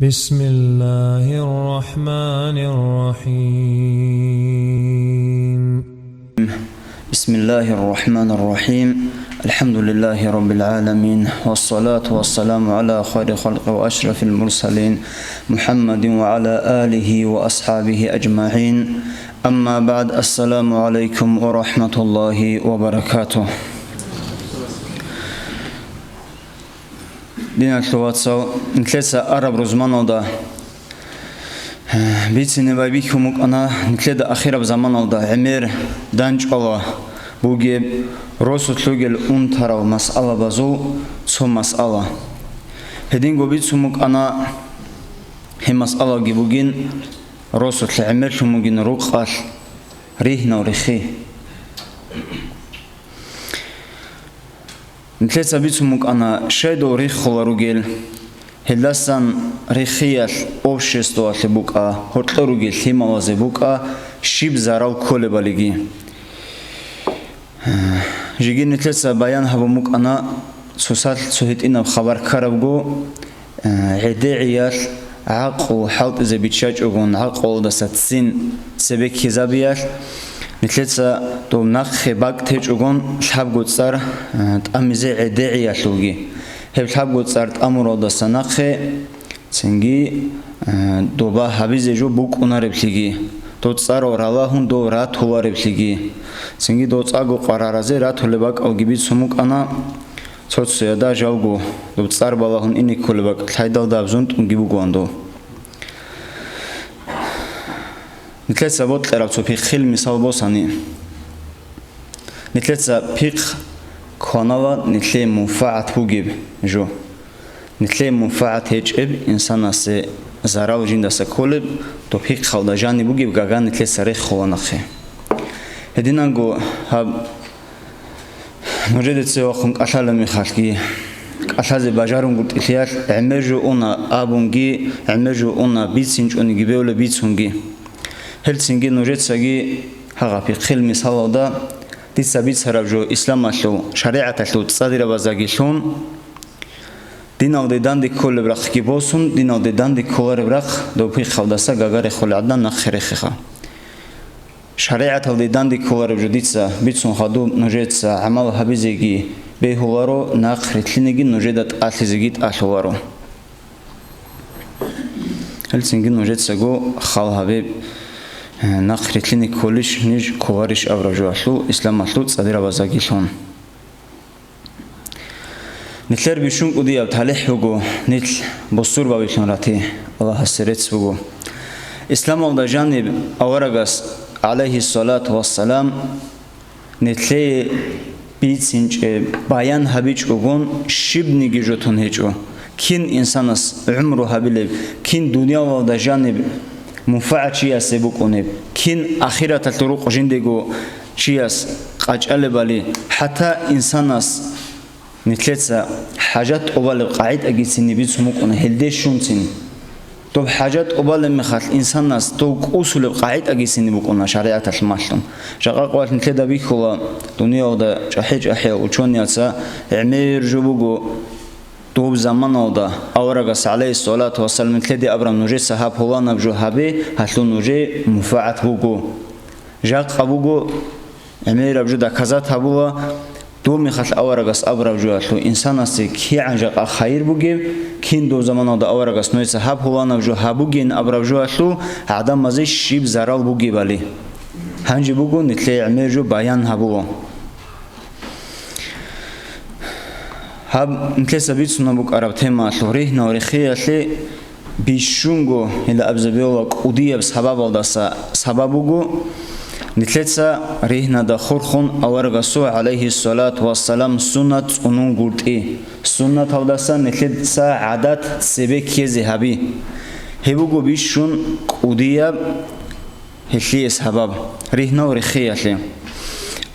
بسم الله الرحمن الرحيم. بسم الله الرحمن الرحيم. الحمد لله رب العالمين، والصلاة والسلام على خير خلق وأشرف المرسلين محمد وعلى آله وأصحابه أجمعين. أما بعد، السلام عليكم ورحمة الله وبركاته. Дина тлуатсо нтлеса араб рузманалда бицини вайбихумук ана нтледа ахираб заманалда эмер данчала буге росутлугел унтарав масъала базу цо масъала хединго бицумук ана хе масъала гибугин росутл эмер шумугин руқал рихна рихи نتلسا بيتمك أنا شايدو ريخولا روجيل هلسان ريخيال أوبشستو أتبوكا هرتلا روجيل ثيما وزبوكا شيب زارال كل باليجي جيجي نتلسا بيان هبومك أنا سوسات سهيت إنا بخبر كاربجو عديعيال عقو حلط إذا بيتشاج أقول عقو دستين سبك حزابيال نتلسا تو نخ باق تيج أقول الحب قد صار تأمزع عديعي أشلوجي هب الحب قد صار تأمر دست نخ سنجي دوبا حبيز جو بوك أناربليجي تو صار ورالهون دو رات هو ربليجي سنجي دو تصاقو قرارزي رات هو لباق أو جبيت سموك أنا صوت سيدا جاوجو دو تصار بالهون إني كل باق الحيدال دابزونت ونجيبو قاندو نتلسا بوت لرابطو بيخ خيل مثال بوساني نتلسا بيخ كونالا نتلي منفعت بوجيب جو نتلي منفعت هيجب إنسان سي زراو جين دسا كولب تو بيخ خالدا جاني بوجيب غاغان نتلسا ريخ خوانخي هدينانغو هاب نجدت سوا خونك أشالمي خالكي أشازي باجارون قلت إليال عمجو أونا آبونجي عمجو أونا بيتسينج أوني جيبيولا بيتسونجي هلسنجي نوجد سجي هغا في خل مثال دا دي سبيت سرابجو إسلام أشلو شريعة أشلو تصادر بازاقيشون ديناو دي دان دي كل برخ كيبوسون ديناو دي دان دي كولر برخ دو بي خالدسا غاغار خول عدن نخرخخا شريعة دي دان دي كولر بجو ديتسا بيتسون خادو نوجد سا عمل حبيزيجي بيهوارو ناخرتلينيجي نوجدت أتلزيجيت أشوارو هلسنجي نوجد سجو خال حبيب ناخرتليني كولش نيج كوارش أبرجوالو إسلام أشلو تصدر بازاقيشون نتلر بيشون قدي أبتالح بگو نتل بصور بابيشون راتي الله حسرت بگو إسلام أولدا جانب أورغاس عليه الصلاة والسلام نتلي بيتسنج بايان هبيج أغون شبني جيجوتون هيجو كين إنسانس عمره هبيلب كين دنيا أولدا جانب منفعت شيئا سيبوكونيب كين آخرة الطرق جندگو شيئا قاجأل بالي حتى إنسانس نتلتسا حاجات أوبال قاعد أجيسيني بيتسموكونه هلدي شونتين طب حاجات أوبال مخال إنسانس توق أصول قاعد أجيسيني بوكونه شريعة المسلم شغال قوات نتلدا بيكولا دنيا ودا جحيج أحيا وشون يالسا عمير جبوغو توب زمان اودا اورغاس عليه الصلاة والسلام تلدي ابرام نوجي صحاب هوانا بجو هابي هاتلو نوجي مفاعت بوغو جاق ابوغو امير بجو دا كازات هبوا دو مخال اورغاس ابرام جو هاتلو انسان اسي كي عن جاق خير بوغي كين دو زمان اودا اورغاس نوجي صحاب هوانا بجو هابوغين ابرام جو هاتلو عدم مزي شيب زرال بوغي بالي هنجي بوغو نتلي امير جو بيان هبوا هاب نتلسا بيتسونا بوك عرب تيما لوريه نوريخي أشلي بيشونغو إلا أبزبيولا قودية بسحباب والدسا سحبابوغو نتلسا ريهنا دا خورخون أورغسو عليه الصلاة والسلام سنة أنون قلت سنة والدسا نتلسا عادات سبك كيزي هابي هبوغو بيشون قودية هشلي سحباب ريهنا وريخي أشلي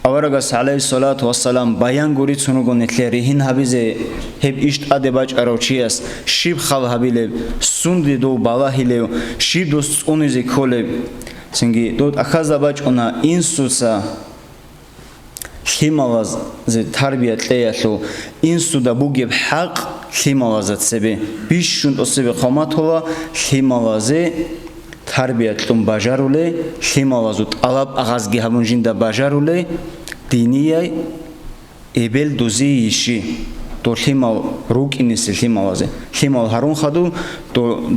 أورغاس عليه الصلاة والسلام بيان غوري تسونغو نتلي ريهن هابيزي هب إشت أدباج أروچياس شيب خال هابيلب سوندي دو بالا هيليو شيب دوست أونيزي كولب سنجي دوت أخذ باج أنا إنسوسا خيمالاز زي تربية ليالو إنسو دا بوجب حق ლიმალაზად სები ბიშუნ ოსები ხომათოლა ლიმალაზე თარბიატლუმ ბაჟარულე ლიმალაზუ ტალაბ აღაზგი ჰამუნჯინდა ბაჟარულე დინიაი ებელ დუზი იში დო ლიმალ რუკინის ლიმალაზე ლიმალ ჰარუნ ხადუ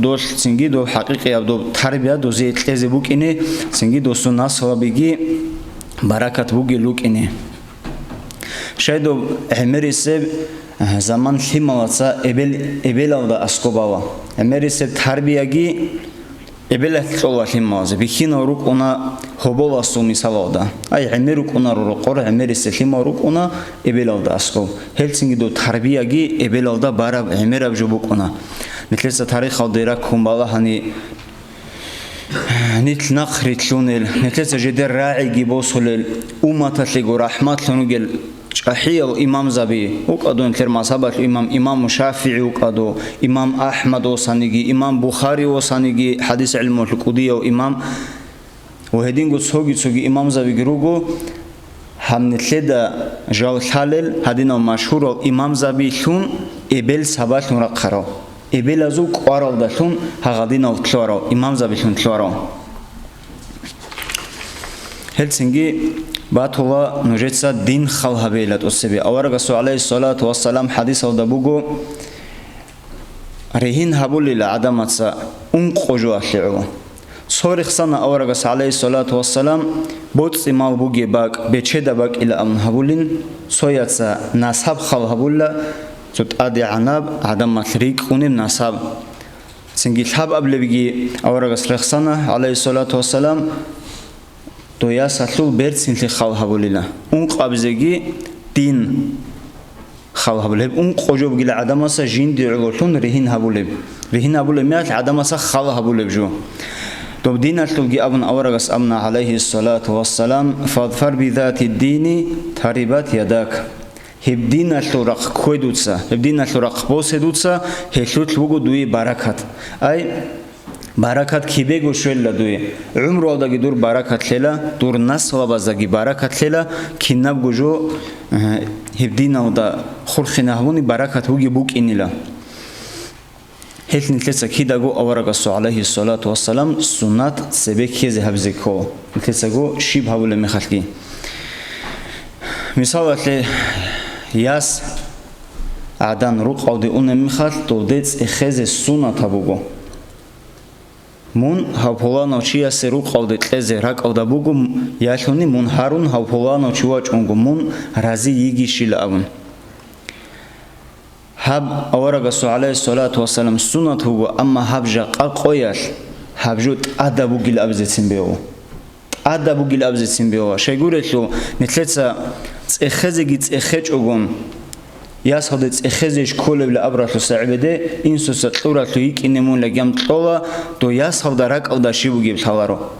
დო სინგი დო ჰაყიყია დო თარბია დუზი ეთლეზე ბუკინე სინგი დო სუნასლაბიგი ბარაკათ ბუგი ლუკინე შედო ემერისებ zaman limalatsa ebelavda askobava emeriseb tarbiyagi ebelatlola limaze bikina ruk ona hobola sumisalavda ay emeruk ona roqor emeriseb limaruk ona ebelavda askov helsingi do tarbiyagi ebelavda bara emerab jubuk ona mitlesa tarix aldera kumbala hani nit naqritlunel mitlesa jeder ra'i bosulel umatatligu rahmatlunugel Ahiyal İmam Zabi, uqadu entler mazhabat İmam Şafii uqadu, İmam Ahmad osanigi, İmam Bukhari osanigi, hadis ilmu lukudiyo İmam Vahedingu sogi İmam Zabi girugu hamnetleda jalhalel hadina maşhur İmam Zabi lun ebel sabat nuraqaro. Ebel azu qaral da lun hagadina utlaro İmam Zabi lun tlaro. Helsingi Batova nujetsa din khalhabelat osebi awaraga alayhi salatu wassalam hadis alda bugu rehin habulila adamatsa unqoju ahliu sorixsana awaraga alayhi salatu wassalam botsi mal bugi bak becheda bak ila am habulin soyatsa nasab khalhabulla sut adi anab adamat riquni nasab singi hab ablebigi awaraga sorixsana alayhi salatu wassalam Doya satlu bertsinli khalhabulila unqabzegi din khalhabulib unqojobgila adamasa jindi ulun rehin habulib miat adamasa khalhabulib jo to dinatlugi abun awragas amna alayhi salatu wassalam fadfar bi dhati dini taribat yadak hebdinatlu raq koydutsa hebdinatlu raq bosedutsa heshut lugu dui barakat ay Barakat kibego şöyle duy. Umrodagi dur barakat lela, dur naslabazagi barakat lela, kinab gujo hebdinavda khurkhinahuni barakat hugi buk inila. Helnitlesa kidago awaraga alayhi salatu wassalam sunnat sebek keze habzeko. Nitlesago shib habule mekhalki. Misalatle yas adan ruqawdi unem mikhal dodets ekheze sunnat habugo. Mun hapolano chia seru qaldi qeze raqavda bugu yashuni mun harun hapolano chiwa chungu mun razi yigishil avun hab awaraga alayhi salatu wassalam sunnat hugo amma habja qaqoyal habjut adabugil abzetsin beo sheguretlu netletsa tsexezegi tsexechogon Yas hadets ekhezech kolevle abrahlu sa'ibede insus tluratlu ikinemun legam tlola do yas havda raqavda shibugi thalaro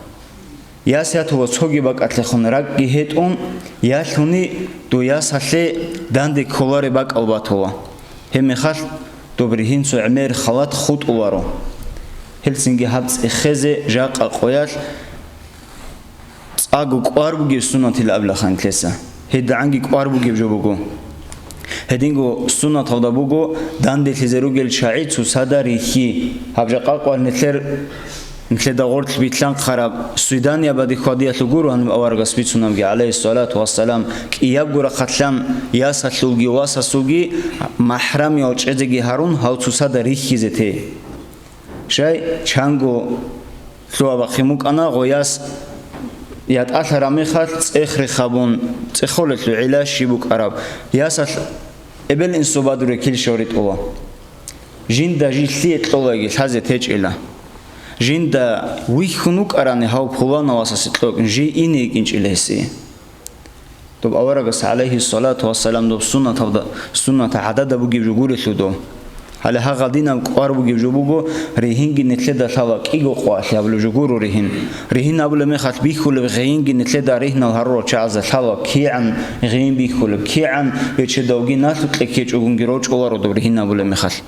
yas yatova tsogi baqatle khon raq gihetun yashuni do yas halle dande kolare baqalbatova hemikhal dobrihin so amer khalat khut ularo helsingi habs ekheze jaqa qoyal tsagu qarbugi sunatil ablakhan tlesa hedangi qarbugi jobugo Hedingo sunnat havda bugo dande tizerugel sha'id susadarihi habja qalqal nitleda gort bitlan qarab Sudania badi khadiyat gurun awargas bitsunamgi alayhi salatu wassalam qiyab gura khatlam yasatlugi wasasugi mahram yochezegi harun haut susadarihi zete shay chango loaba khimuk ana goyas yat atharami khat tsexri khabun tsekholetlu ila shibuk arab yasat ebel insobadure kil shorit ola jinda jilli etlolagi hazet hechila jinda wikhunuk arani haw phulana wasasit ji ine kinchilesi to awaraga alayhi salatu wassalam do sunnat adada bugi juguretlu Hale ha gadina qarbu gibjubugo rehingi netleda thala qigo qwal yablu juguru rehin abule mekhat bikhul rehingi netleda rehna harro chaza thala ki'an rehin bikhul ki'an bechedawgi natl kech ugungi rochqolaro do rehin abule mekhat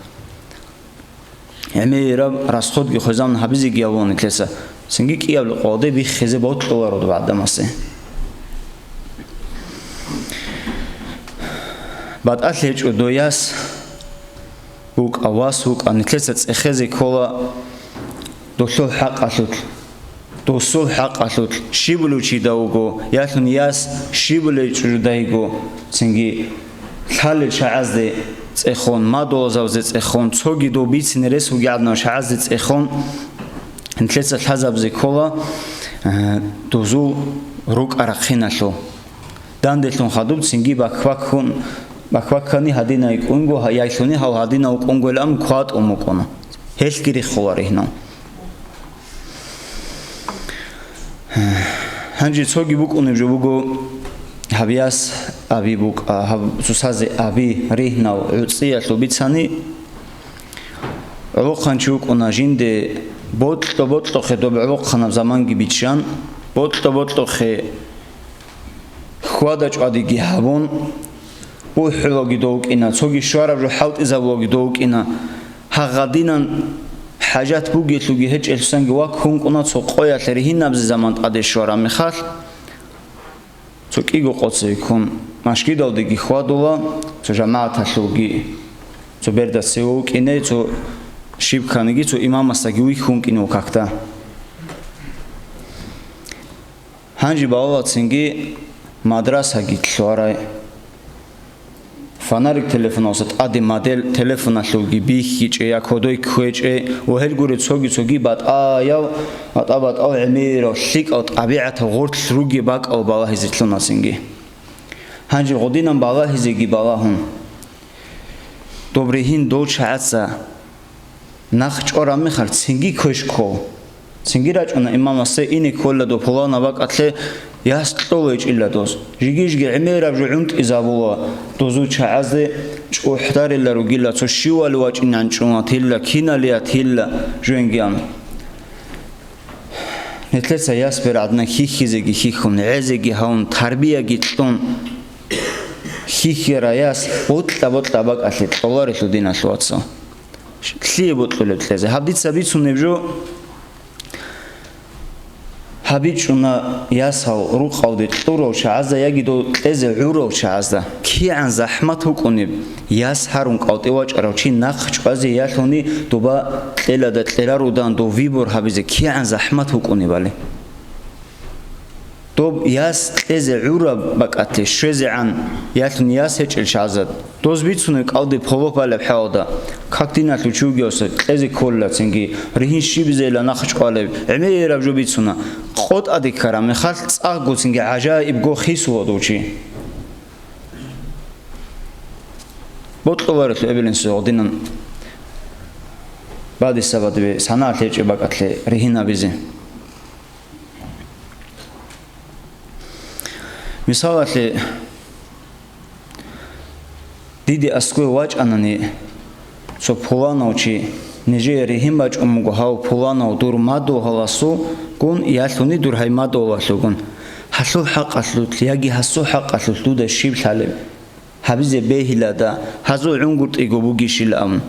Emira raskhod gi khozan habizi giyavon tlesa singi qiyabl qode bi khize botqolaro do badamase Bad atlech doyas بوك أواسوك أن تلسة إخذ كولا دوسول حق أثوت دوسول حق أثوت شيبلو تشيداوغو يالون ياس شيبلو تشودايغو سنجي خالد شعزدي إخون ما دوزاوزت إخون تصوغي دو بيت نرسو قعدنا شعزدت إخون نتلسة الحزب زي كولا دوزو روك أرقيناشو داندلون خدوب سنجي باكواكوني هدينا يكونغو يايشوني هاو هدينا يكونغو الأم كوات أموكونا هيش كيري خواري هنا هنجي تصوغي بوك أنبجو بوكو هبياس أبي بوك سوسازي أبي ريهنا وعطسية لبيتساني عوق خانشوك أناجين دي بوتلو خي دوب عوق خانا بزمانجي بيتشان بوتلو خي خواداج أديجي هابون بوحلوغي دوك إنا تصوغي شوارب جو حوت إزاولوغي دوك إنا هغادينا حاجات بوغيتلوغي هج إلسانجي واك هونك أنا تصوغويا تريهين نبز زمان قدي شوارب مخال تصوغ إيغو قوتسو يكون ماشكي دوديجي خوادولا تصو جماعة تلوغي تصو بردا سيوك إنا تصو شيب كانيجي تصو إمام استاقيوي هونك إنو كاكتا هانجي باولا تسنجي مدرسة جيتلوراي فنارك تلفون وسط أدي موديل تلفون لوجي بيخيج يا كودوي كويج وهالجوري تصوغي بعد ياو بعد عمير وشيك أو طبيعة غورت لوجي باك أو بالله يزيتلونا سنجي هنجي غدينا بالله يزيجي باللهون دوبريهين دوش عتسا نخش أرامي خالد سنجي كوشكو سنجي راج أنا إمام السي إني كل دو بلانا باك أتلي ياستلوج إلا دوز جيجي عمير أبجو عمت إزابولا دوزو تشعزي جو احتار إلا رجيلا تشيوا لواج إن عنشونا تيلا كينا ليا تيلا جوينجيان نتلسا ياسبر عدنا خيخيزيجي خيخون عزيجي هون تربية جيتلون خيخي راياس بوتلا باك أتلت الله رسول دين أشواتسو كلي بوتلو لتلزي هبديت سابيتسو نبجو هبيتشونا ياسهو روقاودي طورو شعزة يجدو تلزي عورو شعزة كي عن زحمته كوني ياسهرون قاوتي واج أروشي نخش قازي يالوني دوبا تلا دا تلا رودان دو فيبور هبيزي كي عن زحمته كوني بالي دوب ياس تلزي عورو بقاتي شوزي عن يالون ياس هيج الشعزة دوز بيتسوني قاودي بحوبو بالي بحاودا كاكتينا تلوشوغيوس تلزي كولا تنجي رهين شيبزي لنخش قالي عمير أبجو بيتسونا قد أذكر من خلت أقول سنج عجائب جو خيسوا دوشي بطلوا ورث الإبلين سعودنا بعد السبت بسنة تيجي بقت لي رهينا بزي مثال لي ديدي أسكوي واج أنني سو بولانا وشي نجي رهين باج أمغو هاو بولانا ودور مادو هلاسو كون يالوني دور هاي مادو هلاسو حسو حق أسلوت لياجي حسو حق أسلوت دا شيب سالب حبيزي بيهلا دا حزو عنقرت إيقو بوغيشي الأمن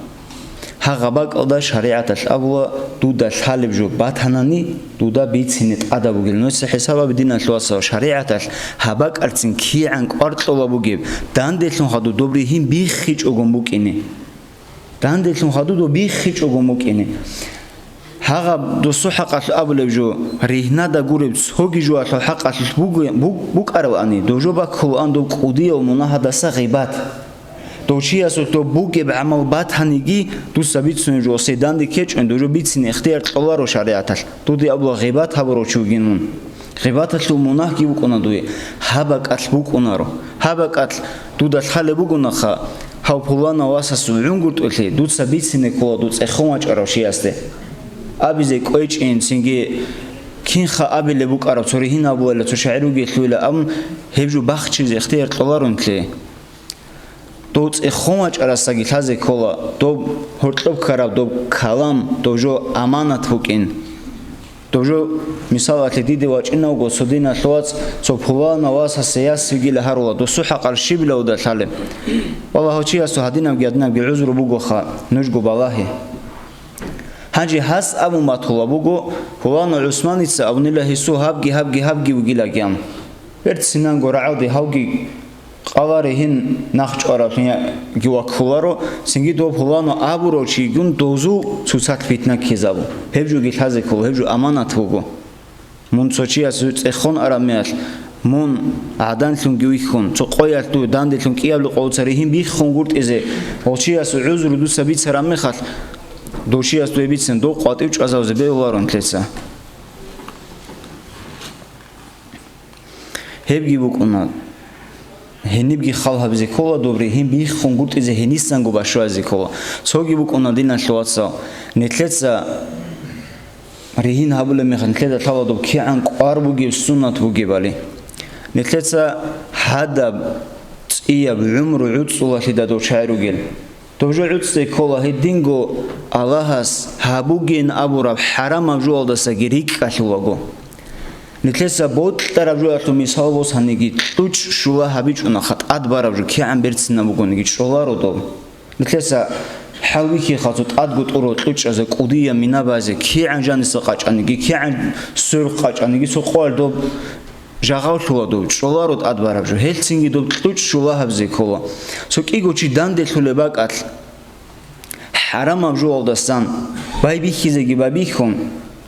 هغباك أدا شريعة الأبوة دودا سالب جو باتهناني دودا بيتسينت أدا بوغيل نوسي حسابا بدينا سلواسا وشريعة هباك أرتسين كي عنك أرطلوا بوغيب داندلون خدو دوبريهين بيخيج أغن بوكيني داندلون خدو دو بيخيج أغن بوكيني هغا دوسو حق أبو جو ريهنا دا غورب سوغي جو أسلو حق أسلو بوك أرواني دو جو باكو أندو قودية ومناها داسا غيبات دوشي أسلو تو بوكي بعمل بات هنيجي دو سبيت سنجو سيدان دي كيش اندو جو بيتسين اختيار طلار و شريعتال دو دي أبو غيبات هبرو چوغينون غيبات أسلو مناه كي بوك دوي هبك أسل بوك أنارو هبك أسل دو دا تخالي بوك أنخا هاو بولانا واساسو عنقرت أسلي دو سبيت سنكولا دو تخوماج أروشي أسلي أبي كويش إن سنجي كين خا أبي اللي بوك أرب صوري هنا أبو ولا تشعروا جيتلولا أم هبجو بخشيز اختيار طلارون كلي دوت إخوانج أرساقي هذا كلا دو هرتلوب كراب دو كلام دو جو أمانة بوكين دو جو مثال أتدي واج إنه جو صدينا ثوات صبحوا نواس السياسي جيل هرولا دو سحق الشيب لو ده سالم والله هو شيء سهدينا بجدنا بعذر بوجو خا نجو بالله هنجي حس أبو ما طلبوجو فلان عثمان يتسا أبو نله سو هبجي وجيلا جام برد سنان جرعودي هوجي ყავარიჰინ ნახჭარაფია გიوакულარო სინგი დოფულანო აბუროჩი გუნ დოზუ ცუცათ ფიტნა ქიზავუ ჰებჯუ გითაზეკო ჰებჯუ ამანათუგო მუნცოჩიას წეხონ არამეალ მუნ ადანთუნ გიუიხონ ცო ყოიართუ დანდეთუნ კიავლუ ყოუცარიჰინ ბიხონ გურტიზე ოჩიას უზრუ დუსაბიც რამეხალ დოშიას დუებიცენ დო ყვატივ ჭაზავზე ბეულარონ თლეცა ჰებგი ვუკუნა ჰენიბგი ხალხაბზე ქოლა დობრი ჰიმ ბიხონ გურტიზე ჰენისანგო ბაშოაზე ქოლა ცოგი ვუკუნა დინან შლოაცა ნეთლეცა რიჰინ ჰაბულე მეხან თლედა თალადო ქიან ყვარბუგი სუნათ ბუგიბალი ნეთლეცა ჰადაბ წია ვუმრუ უცულაში და დოჩაირუგელ დოჟო უცე ქოლა ჰედინგო ალაჰას ჰაბუგენ აბურაბ ჰარამ ამჟუალდასა გირიკაშულაგო ნეთლეცა ბოტტარავჟუალტუ მისალბოს ჰანიგი ტუჩ შულა ჰაბიჭუნა ხატ ადბარავჟუ ქიან ბერცინა მუგონიგი ჭოლაროდო ნეთლეცა ჰალვიქი ხაცო ტადგო ტურო ტუჭაზე ყუდია მინაბაზე ქიან ჟანისა ყაჭანიგი ქიან სურ ყაჭანიგი სო ყვალდო ჟაღავთულადო ჭოლაროდ ადბარავჟუ ჰელსინგი დო ტუჭ შულა ჰაბზე ქოლა სო კიგოჩი დანდეთულება კატ ჰარამ ამჟუალდასან ბაიბიხიზეგი ბაბიხონ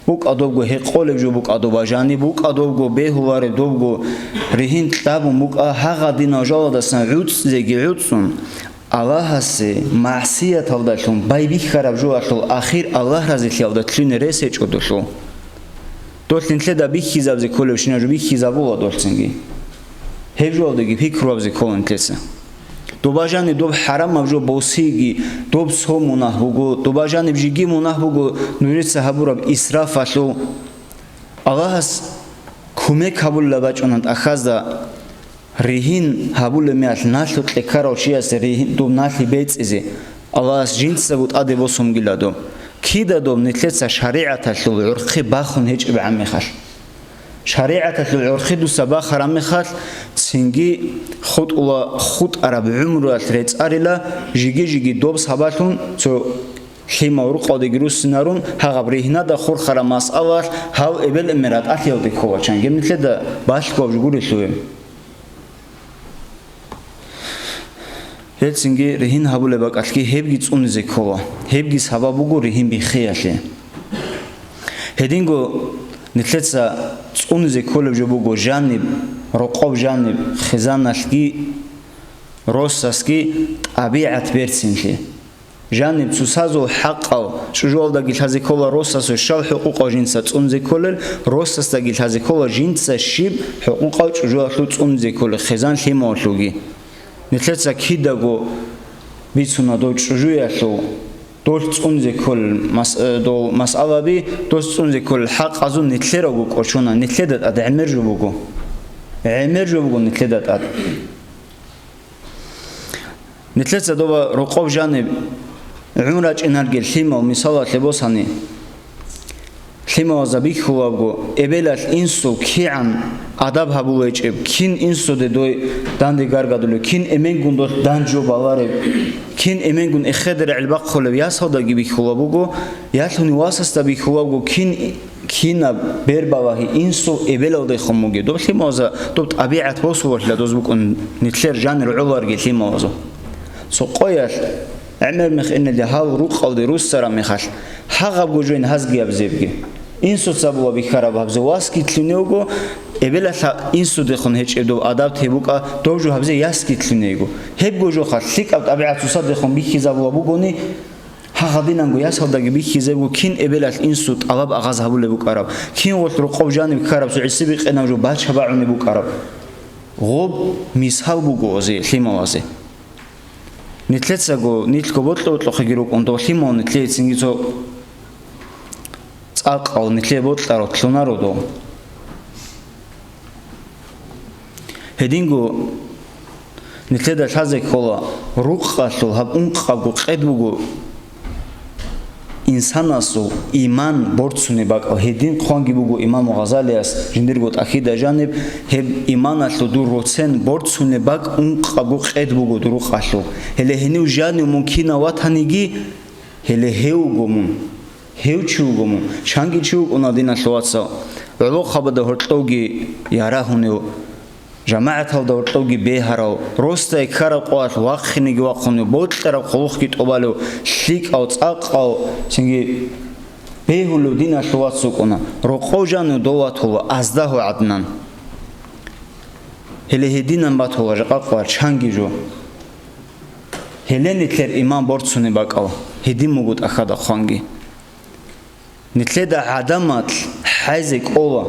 ბუკ ადოვგო ჰეყოლებჟუ ბუკ ადოვაჟანი ბუკ ადოვგო ბეჰულარე დოვგო რიჰინ ტაბუ მუკ ჰაღადინა ჟალადასან უცზეგი უცუნ ალაჰასე მასიათ ავდაშონ ბაიბიხარავჟუ აშულ ახირ ალაჰ რაზიხიავდა თლინე რესეჭოდოშო დოლინთლე და ბიხიზავზე ქოლევშინაჟუ ბიხიზავულა დოლცინგი ჰევჟოლდეგი ფიქრუავზე ქოლენთლესა დობაჟანი დობ ჰარამ ავჟო ბოსიგი დობ სომუნა ჰუგო დობაჟანი ბჟიგი მონა ჰუგო ნურიცა ჰაბურაბ ისრაფაშო ალაჰას ქუმე ქაბულა ბაჭონანტ ახაზდა რიჰინ ჰაბულე მეალ ნაშო ტეკაროშიას რიჰინ დობ ნაში ბეწიზე ალაჰას ჯინსა ბუტ ადებოსომგილადო ქიდადო ნეთლეცა შარიათაშო ურხი ბახუნ ჰეჭბ ამეხალ შარიათაშო ურხი დუსა ბახარ ამეხალ ცინგი ხუტულა ხუტ არაბ უმრუალ რეწარილა ჟიგი დობს ჰაბათუნ ცო ხიმაურ ყოდიგრუსინარუნ ჰაღაბრიჰნა და ხურხარა მასალარ ჰავ ებელ ემერატ ათიავდი ქოვაჩან გემნეთლე და ბაშკოვ ჟგურიშუე ჰელსინგი რიჰინ ჰაბულება კალკი ჰებგი წუნიზე ქოვა ჰებგი საბაბუგო რიჰინ ბიხიაშე ჰედინგო ნეთლეცა წუნიზე ქოლებჟო ბუგო ჟანი როყობ ჟანი ხეზანაშკი როსასკი ტაბიათ ბერცინში ჟანი ცუსაზო ჰაყავ ჭუჟოლდა გილჰაზე ქოლა როსასო შავ ჰუყუყო ჟინსა წუნიზე ქოლელ როსასდა გილჰაზე ქოლა ჟინსა შიბ ჰუყუყო ჭუჟოლო წუნიზე ქოლე ხეზან ჰიმოლუგი ნეთლეცა ქიდაგო ბიცუნა დო ჭუჟუიაშო დოლ წუნიზე ქოლ მასალაბი დო წუნიზე ქოლ ჰაყაზო ნეთლეროგო ყოჩონა ნეთლედა და ემერჟუბუგო ემერჟუბუგო ნეთლედა და ნეთლეცა დობა როყობ ჟანი უმრაჭ ენარგელ ხიმა მისალა ლებოსანი ხიმა ზაბიხულავგო ებელალ ინსო ქიან ადაბ ჰაბულეჭებ ქინ ინსო დე დანდი გარგადულე ქინ ემენგუნდო დანჯო ბალარე ქინ ემენგუნ ეხედერ ელბახოლევ იასავდა გიბიხულავგო იათუნი ვასასტა ბიხულავგო ქინა ბერბავაჰი ინსო ებელავდე ხომოგე დო ხიმაზა დო ტაბიათ ბოსუვარლა დოზბუკუნ ნიტლერ ჟანერ ულარგი ხიმაზო სო ყოიალ ამერ მეხენელე ჰალ რუყავდე რუსარა მეხალ ჰაღაბ გოჟენ ჰაზგიაბზებგი ინსო საბუა ბიხარაბაბზე ვასკითლინეუგო ებელალა ინსო დეხონ ჰეჭებდო ადაპტებუკა დოჟუ ჰაბზე იასკითლინეუგო ჰებ გოჟო ხალ ლიკავ ტაბიათ უსა დეხონ ბიხიზაბუა ბუგონი ჰაღადინანგო იასავდაგი ბიხიზებუ ქინ ებელალ ინსო ტალაბ აღაზ ჰაბულებუკარაბ ქინ ვოთ როყობ ჟანი ბიხარაბ სუისი ბიყენავჟო ბაჩაბაუნებუკარაბ ღობ მისჰალბუგოზე ხიმავაზე ნეთლეცაგო ნიტლკო ბოტლო ხეგირო კონდო ხიმო ნეთლეცინგიცო წაყავ ნეთლე ბოტლარო თლონაროდო ჰედინგო ნეთლედა ხაზე ქოლა რუყყაშო ჰაბ უნყავგო ყედბუგო ინსანასო იმან ბორცუნე ბაკა ჰედინ ხვანგიბუგო იმამო ღაზალიას ჟინდირგოთ ახიდა ჟანებ ჰებ იმანაშო დუ როცენ ბორცუნე ბაკ უნყავგო ყედბუგო დურუყაშო ჰელე ჰენიუ ჟანი მუნქინა ვათანიგი ჰელე ჰეუგომუნ ჰევჩუგომუნ ჩანგიჩუ უნადინაშო ვაცა ველო ხაბადა ჰორტოგი იარაჰუნეო جماعت هل دور توجي بهراو روستا يكرر قوات واقخني جواقني بوتلر قلوخ كيت أبالو شيك أو تأق أو سنجي بهولو دينا شوات سوكونا رقو جانو دوات هو أزده عدنان هله هدينا بات هو جقاقوار چانگي جو هله نتلر إيمان بورتسوني باقاو هدي موجود أخدا خانگي نتلدا عدمات حازك أولا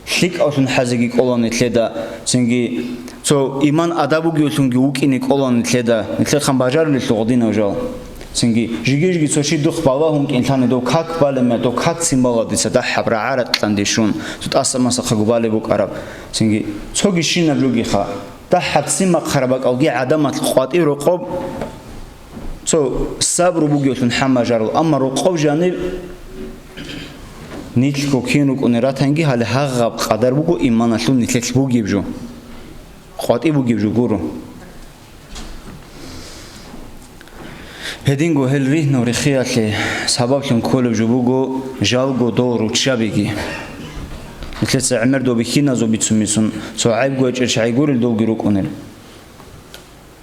شيك أوشن حازك أولا نتلدا سنجي تو إيمان أدابو جيوتونجي وكينك أولا نتلدا نتلد خنباجار للغدين وجال سنجي جيجي توشي دوخ بالاهم كإنسان دو كاك بالما دو كاك سيمبالا ديسدا حبر عارت لنديشون تتأثر مسخ قبالي بوك عرب سنجي توجي شينا بلوجي خا ده حبسين ما خربك أو جي عدمات الخاطئ رقاب تو صبر بوجيوتون حماجار أما رقاب جانب نيتل كوكينو كونيراتانجي هل هغب قدر بوجو إيمان أشلون نيتل بوجي بجو خاطئ بوجي بجو جورو هدينغو هل ريه نوري خيالي سبب لهم كل بجوبوغو جالغو دورو تشابيجي مثل عمر دو بخينا زو بيتسميسون سو عيب جو ارشعيغور الدولغي روك اونر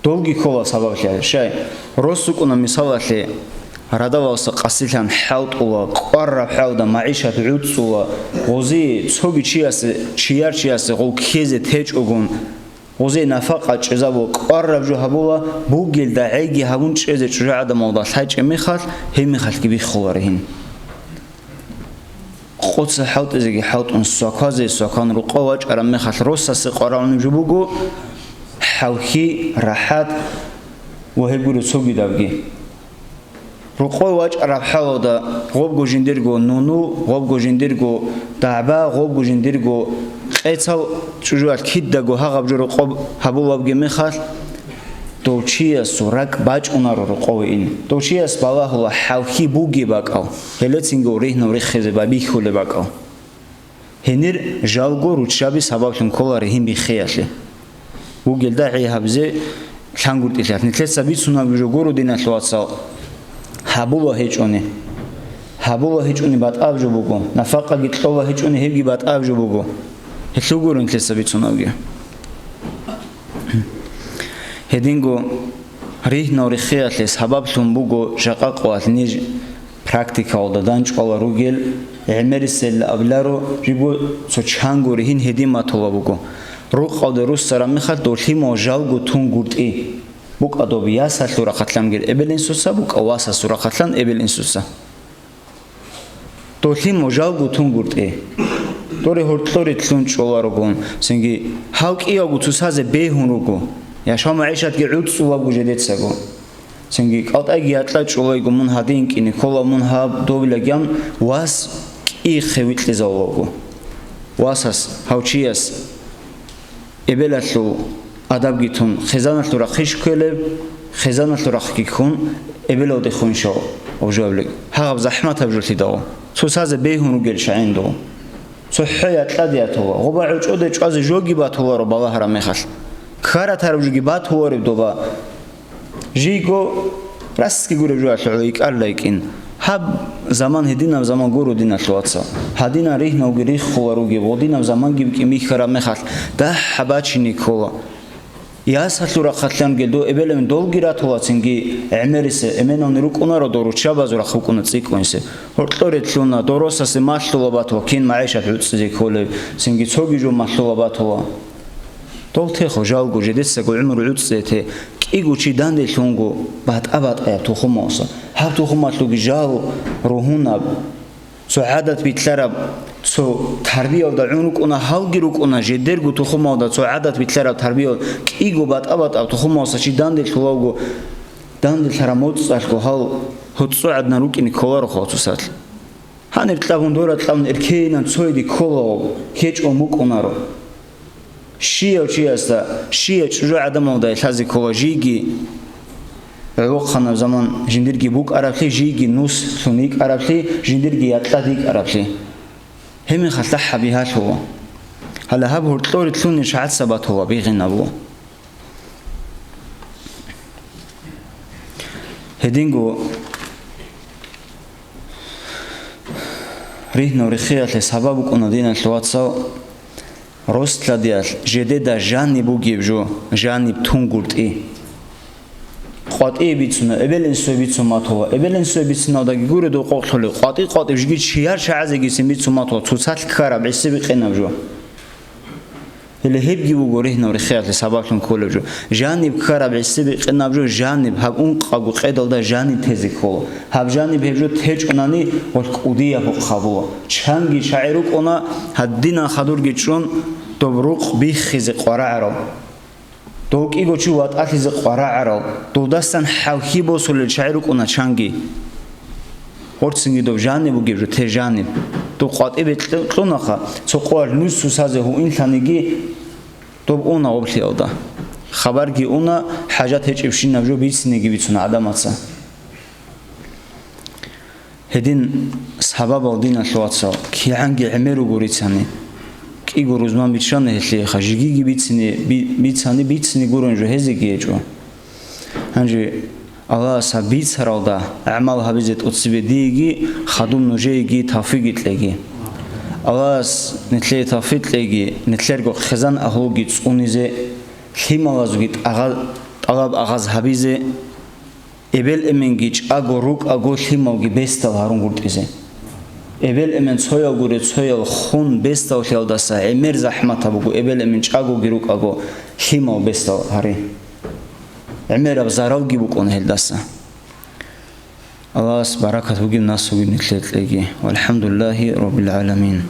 دولغي كولا سبب لها شاي روسوك انا مثال لها ردوالس قصيلان حاوت اولا قرر حاودا معيشة عودس اولا غوزي صوبي چيار غو كيزي تيج اوغون غوزي نفاقة چزاو قرب جو هبولا بوغيل دا عيگي هبون چزي چجا عدم اوضا حاج اميخال هميخال كي بيخولارهين قدس حوت ازيگي حوت ان ساكازي ساكان رو قواج ارم ميخال روسا سي قرانو جو بوغو حوكي راحات وهبولو صوبي دابگي رو قواج ارم حودا غوب گو جندرگو نونو غوب گو جندرگو دعبا غوب گو جندرگو ایتال چجوری کید دگو هاقب جرو قب هبول بگی میخواد دوچیه سرک باج اونا رو قوی این دوچیه سباله هلا حوکی بوگی باکاو هلتینگو ریه نوری خیز بابی خوله باکاو هنر جالگو روچابی سباکن کلا رهیم بخیاله بوگل داعی هبزه خانگورد ایشات نتلت سبیت سونا بجوگورو دینه شواتسال هبول هیچ اونی بات آب جو بگو نفاقه گیتلو هیچ اونی هیچی بات آب جو بگو هتلوگور انت سبيت سناوية هدينغو ريه نوري خيالس حبابتون بوغو شقاق واتنيج براكتيكال دانج ولا روجل عمرس الابلارو جيبو سو چانغو رهين هديما تولا بوغو روق قد روس سرا مخات دولهيمو جالغو تونغورت اي بوك ادوبيا ساتورا خاتلامگير ابلينسوسا بوك اواسا سورا خاتلان ابلينسوسا دولهيمو جالغو تونغورت اي دوره هرتلوری تلون چولارگون سنگی هاوکی آگو تو ساز بهون روگو یا شام عیشت که عود سوابگو جدید سگو سنگی کات اگی اطلاع چولایگو من هدین کنی کلا من ها دوبلگیم واس کی خویت لزاواگو واساس هاوچیاس ابلاتلو ادب گیتون خزانتلو رخیش کله خزانتلو رخی کن ابلو دخون شو اوجابلگ هاغب زحمت هبجلتی داو تو ساز بهون روگل شعین دو صحيات لدياتوا غبا عود چاز جوگي بات هو رو بالا هر مخال کارا تر جوگي بات هو رو دوبا جيگو راست کی گور جو عليك عليكين هب زمان هدينا زمان گورو دينا شواتسا هدينا ريح نوگري خواروگي ودينا زمان گيب كي ميخرا مخال ده حباچي نيكولا ياس هتلورا خاتلان گدو ابلم دولگيرات هو سنگي عمرس امنون روكونا رو دورو چابازورا خوكونا تسيكونس هرتلوريتلونا دوروساس ماشلوباتو كين معيشه حدسي كول سنگي چوگي جو ماشلوباتو دولته خوجالگو جديسگو عمر عدسته كيگو چي داندي چونگو بعد اباد ايا تو خموسا هب تو خماتلوگي جال روحونا سعادت بيتلرب سو تربيه دا عونك انا هالگيروك انا جدرگو تو خمادا سعادت بيتلرب تربيه كيگو بعد اباد تو خموسا چي داندي چوگو داندي تراموت سالگو هال هتصعد نروك اني كولار خاطوسات هانر تلاون دورات تلاون اركينان سويدي كولو كيچ اموك اونارو شيء چياستا شيء چجو عدم دا حز ايكولوژيگي وقنا زمان جندرگي بوك عربلي جيگي نوس سونيك عربلي جندرگي اتلاتيك عربلي همين خطا حبيهات هو هلا هب هرتلور تلون شعات سبات هو بيغن ابو هدينغو ريح نوري خيات لسبابك انا دينا الواتسا Rostladiyal jede da jani bugibjo jani tungurti qati bitsuna ebelen soebitsumatova ebelen soebitsuna da gure do qoqxoli qati jigi chiar shaazegi simitsumatova tutsal kara bisi biqenabjo ele hebgi bugore nori khayat sabaklun koljo janib kara bisi biqenabjo janib habun qagu qedalda jani tezi kolo hab janib hebjo tejunani ol qudiya bu qabu changi shairuk ona haddina khadur gichron dobruq bi khiz qara'aro دوك إيجو شو وات أخذ قراءة دو دستن حوكي بوصل للشعيرك أنا شانجي هرتسنجي دو جانب وجيب جو تجانب دو قاد إبت لونخا تقول نص سازه هو إن ثانيجي دو أنا قبلي أودا خبر جي أنا حاجات هيج إبشين نبجو بيتسنيجي بيتسون عدماتسا هدين سبب الدين الشواتسا كي عنجي عمرو قريتساني إيجو روزمان بيتشان هاللي خجيجي بيتسني قرون جو هزيجي جو هنجي الله سبيت سرادا أعمال هبزت أتصبديجي خدوم نجيجي توفيق تلاقي الله نتلاقي توفيق تلاقي نتلاقي خزان أهوجي تسونيزه خيمة زوجيت أغاب أغاز هبيزه إبل إمنجيج أغو روك أغو خيمة وجي بيستال هارون قرطيزه Ebel emen soyal guret soyal khun bestal khaldasa emer zahmata bugu ebel emen chago giruk ago hima bestal hari emer ab zaral gibi kon heldasa Allah barakat bugün nasıl günlüklegi velhamdülillahi rabbil alamin